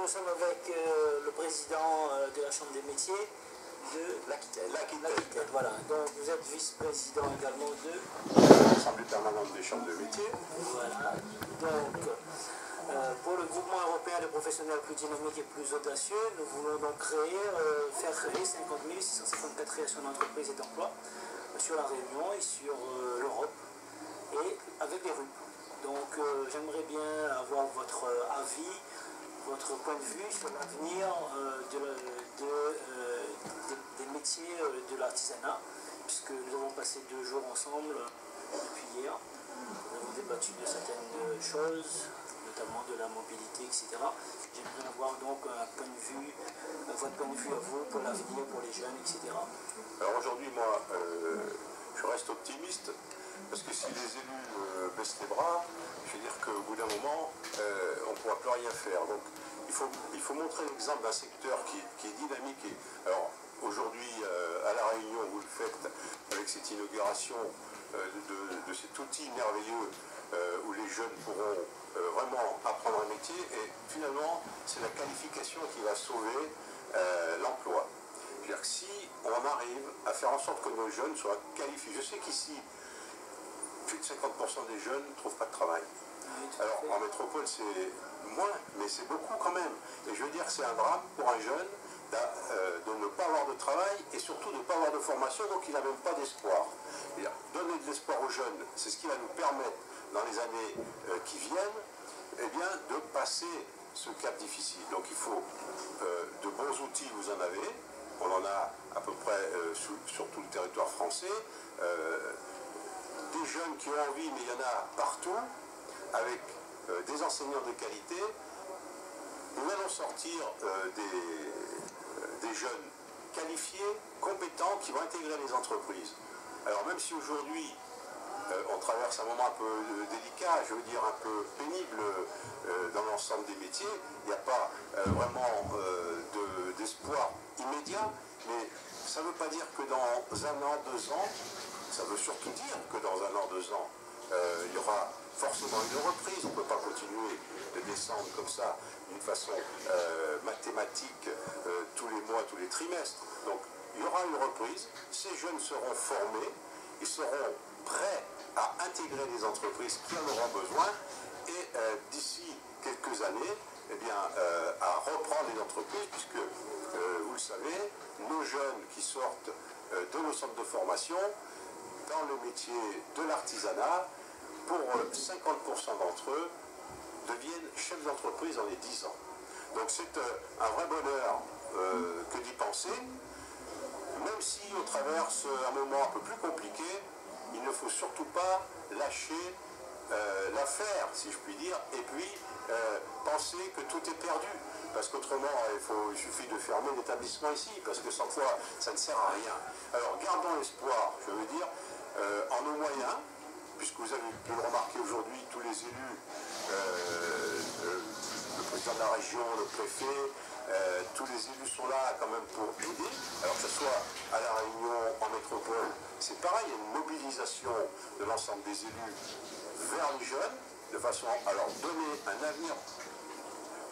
nous sommes avec le président de la Chambre des métiers de l'Aquitaine. Voilà. Donc vous êtes vice-président également de l'Assemblée permanente des chambres de métiers. Voilà. Donc pour le groupement européen de professionnels plus dynamiques et plus audacieux, nous voulons donc faire créer 50 654 créations d'entreprises et d'emplois sur la Réunion et sur l'Europe et avec les RUP. Donc j'aimerais bien avoir votre avis, votre point de vue sur l'avenir des métiers de l'artisanat, puisque nous avons passé 2 jours ensemble depuis hier. Nous avons débattu de certaines choses, notamment de la mobilité, etc. J'aimerais avoir donc votre point de vue à vous pour l'avenir, pour les jeunes, etc. Alors aujourd'hui, moi, je reste optimiste, parce que si les élus baissent les bras, je veux dire qu'au bout d'un moment, on ne pourra plus rien faire. Donc il faut montrer l'exemple d'un secteur qui est dynamique. Alors aujourd'hui, à La Réunion, vous le faites avec cette inauguration de cet outil merveilleux où les jeunes pourront vraiment apprendre un métier, et finalement, c'est la qualification qui va sauver l'emploi. C'est-à-dire que si on arrive à faire en sorte que nos jeunes soient qualifiés, je sais qu'ici, plus de 50% des jeunes ne trouvent pas de travail. Alors en métropole c'est moins, mais c'est beaucoup quand même. Et je veux dire que c'est un drame pour un jeune de ne pas avoir de travail et surtout de ne pas avoir de formation, donc il n'a même pas d'espoir. Donner de l'espoir aux jeunes, c'est ce qui va nous permettre dans les années qui viennent, eh bien, de passer ce cap difficile. Donc il faut de bons outils, vous en avez. On en a à peu près sur tout le territoire français. Des jeunes qui ont envie, mais il y en a partout, avec des enseignants de qualité. Nous allons sortir des jeunes qualifiés, compétents, qui vont intégrer les entreprises. Alors même si aujourd'hui on traverse un moment un peu délicat, je veux dire un peu pénible dans l'ensemble des métiers, il n'y a pas vraiment d'espoir immédiat, mais ça ne veut pas dire que dans 1 an, 2 ans, ça veut surtout dire que dans 1 an, 2 ans, il y aura forcément une reprise. On ne peut pas continuer de descendre comme ça d'une façon mathématique tous les mois, tous les trimestres. Donc il y aura une reprise, ces jeunes seront formés, ils seront prêts à intégrer les entreprises qui en auront besoin, et d'ici quelques années, eh bien, à reprendre les entreprises, puisque vous le savez, nos jeunes qui sortent de nos centres de formation, dans le métier de l'artisanat, pour 50% d'entre eux, deviennent chefs d'entreprise dans les 10 ans. Donc c'est un vrai bonheur que d'y penser, même si on traverse un moment un peu plus compliqué. Il ne faut surtout pas lâcher l'affaire, si je puis dire, et puis penser que tout est perdu. Parce qu'autrement, il suffit de fermer l'établissement ici, parce que sans quoi, ça ne sert à rien. Alors, gardons l'espoir, je veux dire, en nos moyens, puisque vous avez pu le remarquer aujourd'hui, tous les élus, le président de la région, le préfet, tous les élus sont là quand même pour aider. Alors que ce soit à La Réunion, en métropole, c'est pareil, il y a une mobilisation de l'ensemble des élus vers les jeunes, de façon à leur donner un avenir.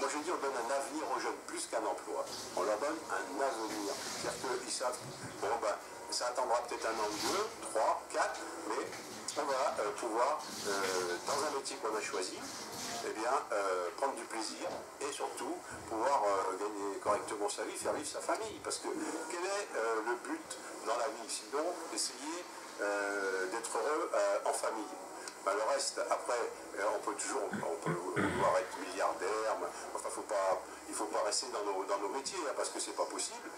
Moi je dis, on donne un avenir aux jeunes plus qu'un emploi. On leur donne un avenir. C'est-à-dire qu'ils savent, bon ben, ça attendra peut-être 1 an, 2, 3, 4, mais on va pouvoir, dans un métier qu'on a choisi, eh bien, prendre du plaisir et surtout pouvoir gagner correctement sa vie, faire vivre sa famille. Parce que quel est le but dans la vie? Sinon, essayer d'être heureux en famille. Ben, le reste, après, on peut vouloir être milliardaire, mais enfin, il ne faut pas rester dans nos métiers, hein, parce que c'est pas possible.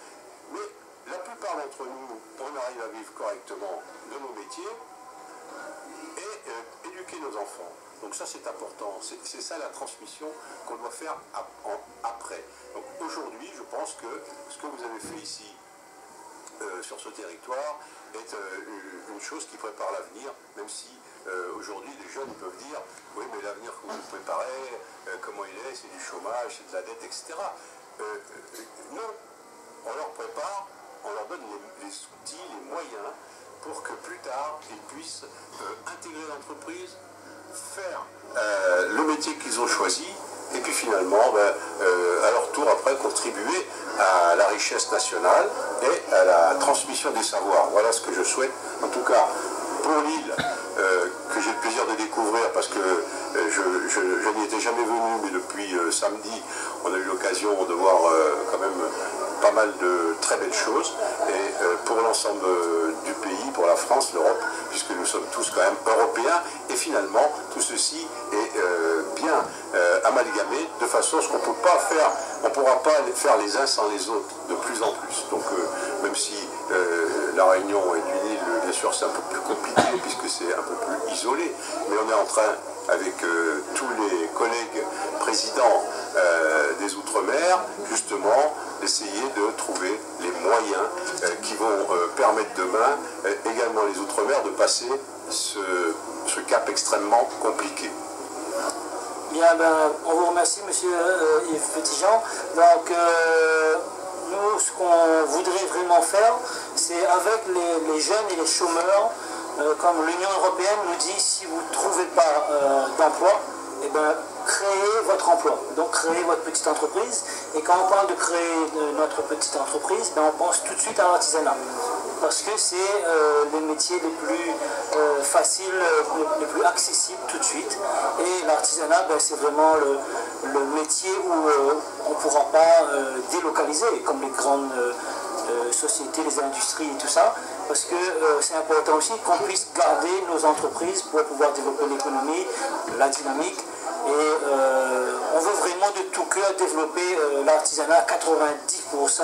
Mais la plupart d'entre nous, on arrive à vivre correctement de nos métiers et éduquer nos enfants. Donc ça, c'est important. C'est ça la transmission qu'on doit faire après. Donc aujourd'hui, je pense que ce que vous avez fait ici, sur ce territoire, est une chose qui prépare l'avenir, même si aujourd'hui les jeunes peuvent dire oui, mais l'avenir que vous préparez, comment il est, c'est du chômage, c'est de la dette, etc. Non, on leur prépare, on leur donne les outils, les moyens pour que plus tard ils puissent intégrer l'entreprise, faire le métier qu'ils ont choisi et puis finalement, à leur tour après, contribuer à la richesse nationale et à la transmission des savoirs. Voilà ce que je souhaite, en tout cas pour l'île, que j'ai le plaisir de découvrir parce que je n'y étais jamais venu, mais depuis samedi, on a eu l'occasion de voir quand même pas mal de très belles choses, et pour l'ensemble du pays, pour la France, l'Europe, puisque nous sommes tous quand même européens, et finalement tout ceci est bien amalgamé de façon à ce qu'on ne peut pas faire, on ne pourra pas faire les uns sans les autres de plus en plus. Donc même si la Réunion est une île, bien sûr c'est un peu plus compliqué puisque c'est un peu plus isolé, mais on est en train avec tous les collègues présidents des Outre-mer, justement, d'essayer de trouver les moyens qui vont permettre demain également les Outre-mer de passer ce cap extrêmement compliqué. Bien, on vous remercie, monsieur Yves Petitjean. Donc, nous, ce qu'on voudrait vraiment faire, c'est avec les jeunes et les chômeurs, comme l'Union européenne nous dit, si vous ne trouvez pas d'emploi, eh bien, créez votre emploi, donc créez votre petite entreprise. Et quand on parle de créer notre petite entreprise, on pense tout de suite à l'artisanat, parce que c'est les métiers les plus faciles, les plus accessibles tout de suite. Et l'artisanat, c'est vraiment le métier où on ne pourra pas délocaliser, comme les grandes sociétés, les industries et tout ça, parce que c'est important aussi qu'on puisse garder nos entreprises pour pouvoir développer l'économie, la dynamique. Et on veut vraiment de tout cœur développer l'artisanat à 90%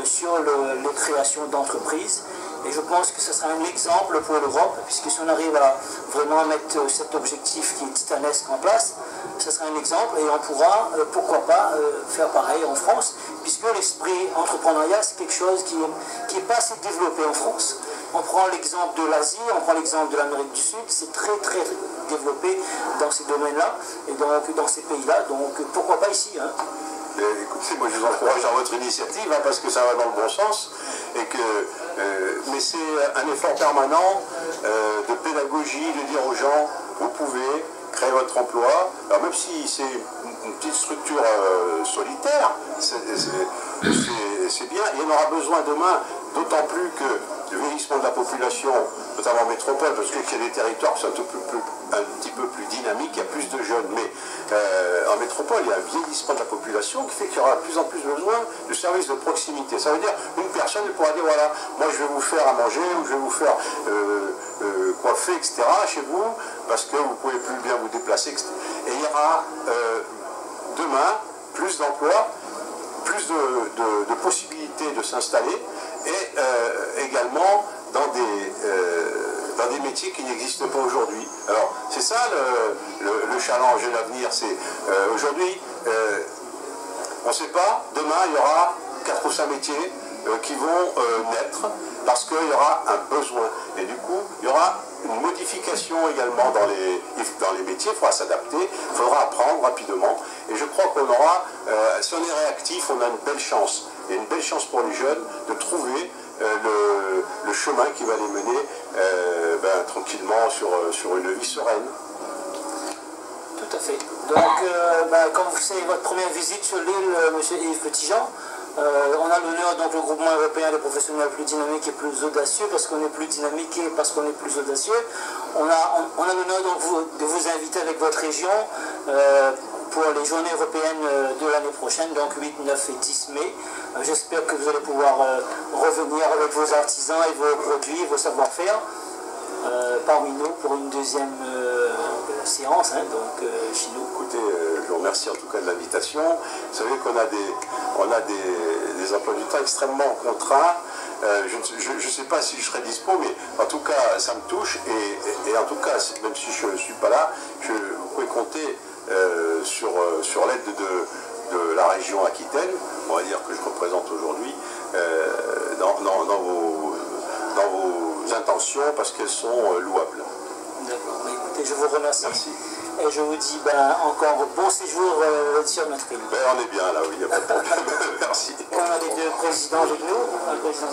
sur les créations d'entreprises. Et je pense que ce sera un exemple pour l'Europe, puisque si on arrive à vraiment mettre cet objectif qui est titanesque en place, ce sera un exemple, et on pourra, pourquoi pas, faire pareil en France, puisque l'esprit entrepreneurial, c'est quelque chose qui n'est pas assez développé en France. On prend l'exemple de l'Asie, on prend l'exemple de l'Amérique du Sud, c'est très très développé dans ces domaines-là, et donc dans ces pays-là, donc pourquoi pas ici, hein. Écoutez, moi je vous encourage dans votre initiative, parce que ça va dans le bon sens, et mais c'est un effort permanent de pédagogie, de dire aux gens, vous pouvez créer votre emploi, alors même si c'est une petite structure solitaire, c'est bien, et on aura besoin demain, d'autant plus que le vieillissement de la population, notamment en métropole, parce qu'il y a des territoires qui sont un petit peu plus dynamiques, il y a plus de jeunes, mais en métropole, il y a un vieillissement de la population qui fait qu'il y aura de plus en plus besoin de services de proximité. Ça veut dire une personne pourra dire, voilà, moi je vais vous faire à manger, ou je vais vous faire coiffer, etc. chez vous, parce que vous ne pouvez plus bien vous déplacer, etc. Et il y aura demain plus d'emplois, plus de possibilités de s'installer, et également dans des métiers qui n'existent pas aujourd'hui. Alors c'est ça le challenge et l'avenir. C'est aujourd'hui, on ne sait pas, demain il y aura 4 ou 5 métiers qui vont naître parce qu'il y aura un besoin. Et du coup, il y aura une modification également dans les métiers, il faudra s'adapter, il faudra apprendre rapidement. Et je crois qu'on aura, si on est réactif, on a une belle chance. Et une belle chance pour les jeunes de trouver le chemin qui va les mener tranquillement sur une vie sereine. Tout à fait. Donc, comme c'est votre première visite sur l'île, monsieur Yves Petitjean, on a l'honneur, donc le groupement européen des professionnels plus dynamiques et plus audacieux, parce qu'on est plus dynamique et parce qu'on est plus audacieux. On a l'honneur donc de vous inviter avec votre région pour les journées européennes de l'année prochaine, donc 8, 9 et 10 mai. J'espère que vous allez pouvoir revenir avec vos artisans et vos produits, vos savoir-faire parmi nous pour une deuxième séance, donc chez nous. Écoutez, je vous remercie en tout cas de l'invitation. Vous savez qu'on a des emplois du temps extrêmement contraints. Je ne sais pas si je serai dispo, mais en tout cas ça me touche, et en tout cas, même si je ne suis pas là, vous pouvez compter sur l'aide de la région Aquitaine, on va dire que je représente aujourd'hui, dans vos intentions, parce qu'elles sont louables. D'accord, écoutez, je vous remercie. Merci. Et je vous dis encore bon séjour sur notre île. On est bien là, oui, il n'y a pas de problème. Merci. On a les deux présidents avec nous, un président